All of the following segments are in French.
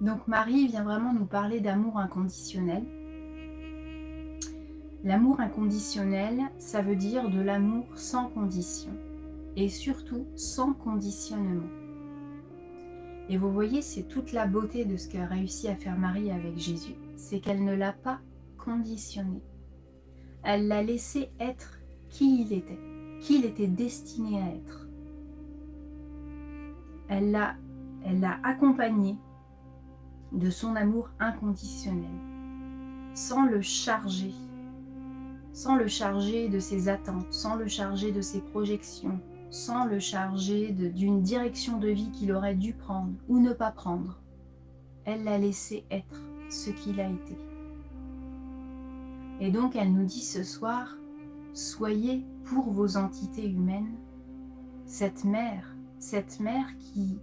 Donc Marie vient vraiment nous parler d'amour inconditionnel. L'amour inconditionnel, ça veut dire de l'amour sans condition et surtout sans conditionnement. Et vous voyez, c'est toute la beauté de ce qu'a réussi à faire Marie avec Jésus, c'est qu'elle ne l'a pas conditionné. Elle l'a laissé être qui il était destiné à être. Elle l'a accompagné de son amour inconditionnel, sans le charger de ses attentes, sans le charger de ses projections, sans le charger d'une direction de vie qu'il aurait dû prendre ou ne pas prendre. Elle l'a laissé être ce qu'il a été. Et donc elle nous dit ce soir, soyez pour vos entités humaines cette mère qui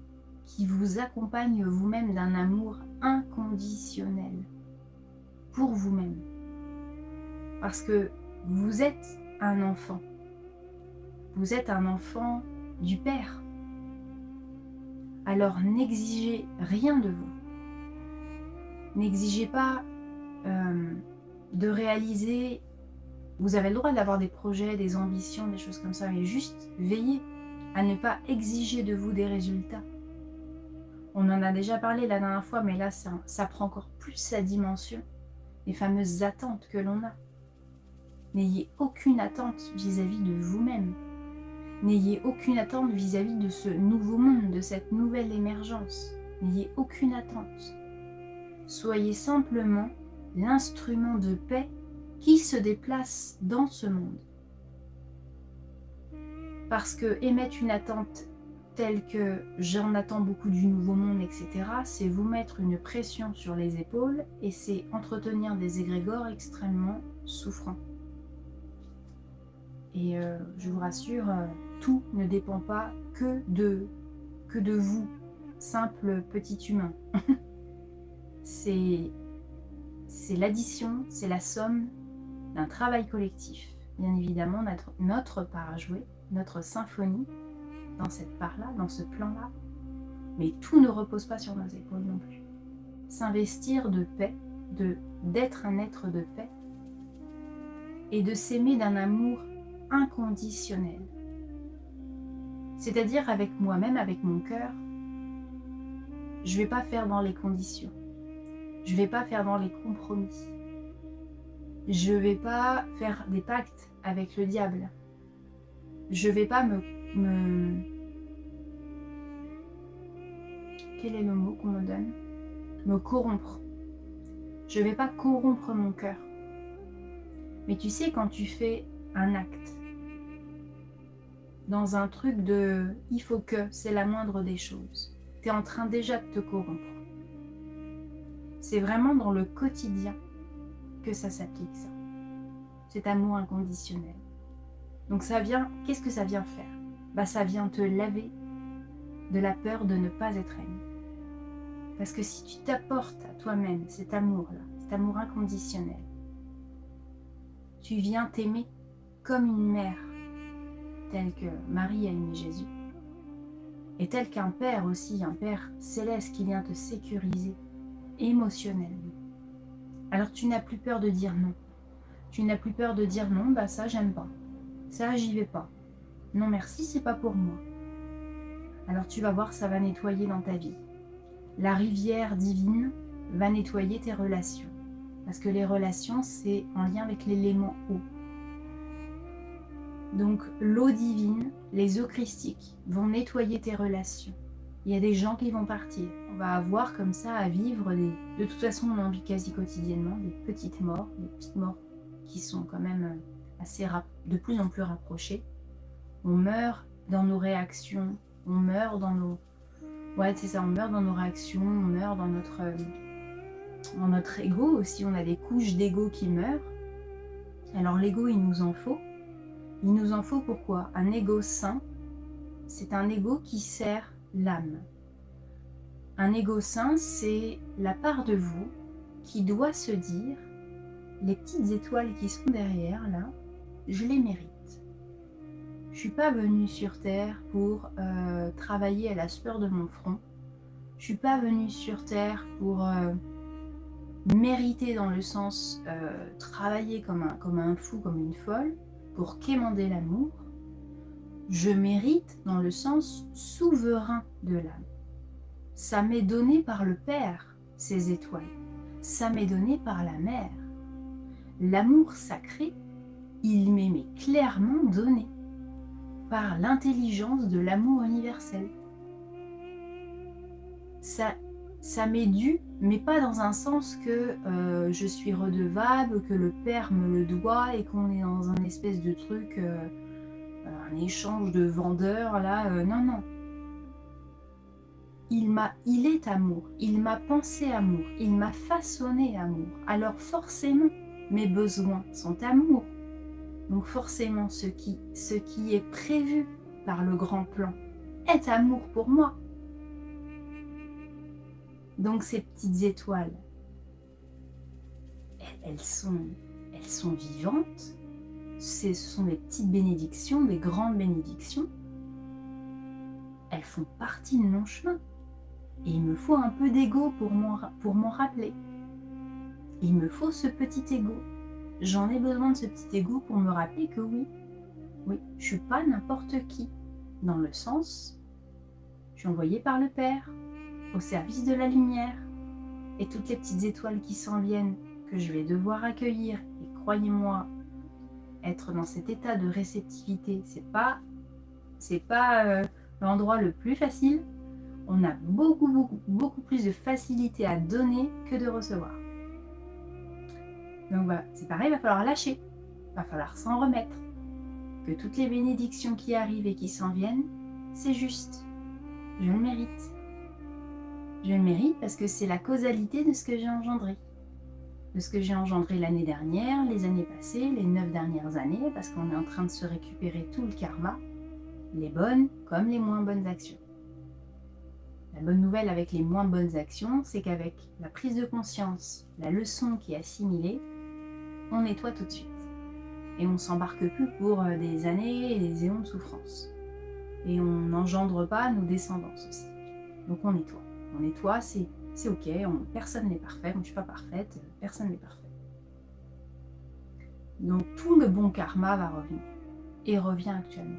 vous accompagne vous-même d'un amour inconditionnel pour vous-même. Parce que vous êtes un enfant. Vous êtes un enfant du Père. Alors n'exigez rien de vous. N'exigez pas de réaliser. Vous avez le droit d'avoir des projets, des ambitions, des choses comme ça, mais juste veillez à ne pas exiger de vous des résultats. On en a déjà parlé la dernière fois, mais là ça prend encore plus sa dimension, les fameuses attentes que l'on a. N'ayez aucune attente vis-à-vis de vous-même. N'ayez aucune attente vis-à-vis de ce nouveau monde, de cette nouvelle émergence. N'ayez aucune attente. Soyez simplement l'instrument de paix qui se déplace dans ce monde. Parce que émettre une attente telle que j'en attends beaucoup du nouveau monde, etc., c'est vous mettre une pression sur les épaules et c'est entretenir des égrégores extrêmement souffrants. Et je vous rassure, tout ne dépend pas que de vous, simple petit humain. C'est l'addition, c'est la somme d'un travail collectif. Bien évidemment, notre part à jouer, notre symphonie, dans cette part-là, dans ce plan-là. Mais tout ne repose pas sur nos épaules non plus. S'investir de paix, d'être un être de paix, et de s'aimer d'un amour inconditionnel. C'est-à-dire avec moi-même, avec mon cœur, je ne vais pas faire dans les conditions. Je ne vais pas faire dans les compromis. Je ne vais pas faire des pactes avec le diable. Je ne vais pas Quel est le mot qu'on me donne? Me corrompre. Je ne vais pas corrompre mon cœur. Mais tu sais, quand tu fais un acte dans un truc de « il faut que », c'est la moindre des choses, tu es en train déjà de te corrompre. C'est vraiment dans le quotidien que ça s'applique, ça. Cet amour inconditionnel. Donc ça vient, qu'est-ce que ça vient faire? Bah ça vient te laver de la peur de ne pas être aimé. Parce que si tu t'apportes à toi-même cet amour-là, cet amour inconditionnel, tu viens t'aimer comme une mère, telle que Marie a aimé Jésus, et tel qu'un père aussi, un père céleste qui vient te sécuriser émotionnellement. Alors tu n'as plus peur de dire non. Tu n'as plus peur de dire non, bah ça j'aime pas. Ça j'y vais pas. Non merci, c'est pas pour moi. Alors tu vas voir, ça va nettoyer dans ta vie. La rivière divine va nettoyer tes relations. Parce que les relations, c'est en lien avec l'élément eau. Donc l'eau divine, les eaux christiques vont nettoyer tes relations. Il y a des gens qui vont partir. On va avoir comme ça à vivre de toute façon on en vit quasi quotidiennement, des petites morts qui sont quand même de plus en plus rapprochées. On meurt dans nos réactions, on meurt dans nos... Ouais c'est ça, on meurt dans nos réactions, on meurt dans notre ego aussi, on a des couches d'ego qui meurent. Alors l'ego il nous en faut. Il nous en faut pourquoi? Un ego sain, c'est un ego qui sert l'âme. Un ego sain, c'est la part de vous qui doit se dire, les petites étoiles qui sont derrière là, je les mérite. Je ne suis pas venue sur Terre pour travailler à la sueur de mon front. Je suis pas venue sur Terre pour mériter dans le sens travailler comme un fou, comme une folle, pour quémander l'amour. Je mérite dans le sens souverain de l'âme. Ça m'est donné par le Père, ces étoiles. Ça m'est donné par la Mère. L'amour sacré, il m'est clairement donné par l'intelligence de l'amour universel. Ça m'est dû, mais pas dans un sens que je suis redevable, que le Père me le doit et qu'on est dans un espèce de truc, un échange de vendeurs, là, non, non. Il est amour, il m'a pensé amour, il m'a façonné amour. Alors forcément, mes besoins sont amour. Donc forcément, ce qui est prévu par le grand plan est amour pour moi. Donc ces petites étoiles, elles sont vivantes. Ce sont des petites bénédictions, des grandes bénédictions. Elles font partie de mon chemin. Et il me faut un peu d'ego pour m'en rappeler. Il me faut ce petit ego. J'en ai besoin de ce petit ego pour me rappeler que oui, je ne suis pas n'importe qui. Dans le sens, je suis envoyée par le Père, au service de la lumière. Et toutes les petites étoiles qui s'en viennent, que je vais devoir accueillir, et croyez-moi, être dans cet état de réceptivité, c'est pas l'endroit le plus facile. On a beaucoup plus de facilité à donner que de recevoir. Donc voilà, c'est pareil, il va falloir lâcher, il va falloir s'en remettre. Que toutes les bénédictions qui arrivent et qui s'en viennent, c'est juste. Je le mérite. Je le mérite parce que c'est la causalité de ce que j'ai engendré. De ce que j'ai engendré l'année dernière, les années passées, les 9 dernières années, parce qu'on est en train de se récupérer tout le karma, les bonnes comme les moins bonnes actions. La bonne nouvelle avec les moins bonnes actions, c'est qu'avec la prise de conscience, la leçon qui est assimilée, on nettoie tout de suite. Et on ne s'embarque plus pour des années et des éons de souffrance. Et on n'engendre pas nos descendances aussi. Donc on nettoie. On nettoie, c'est ok, personne n'est parfait, moi je ne suis pas parfaite, personne n'est parfait. Donc tout le bon karma va revenir. Et revient actuellement.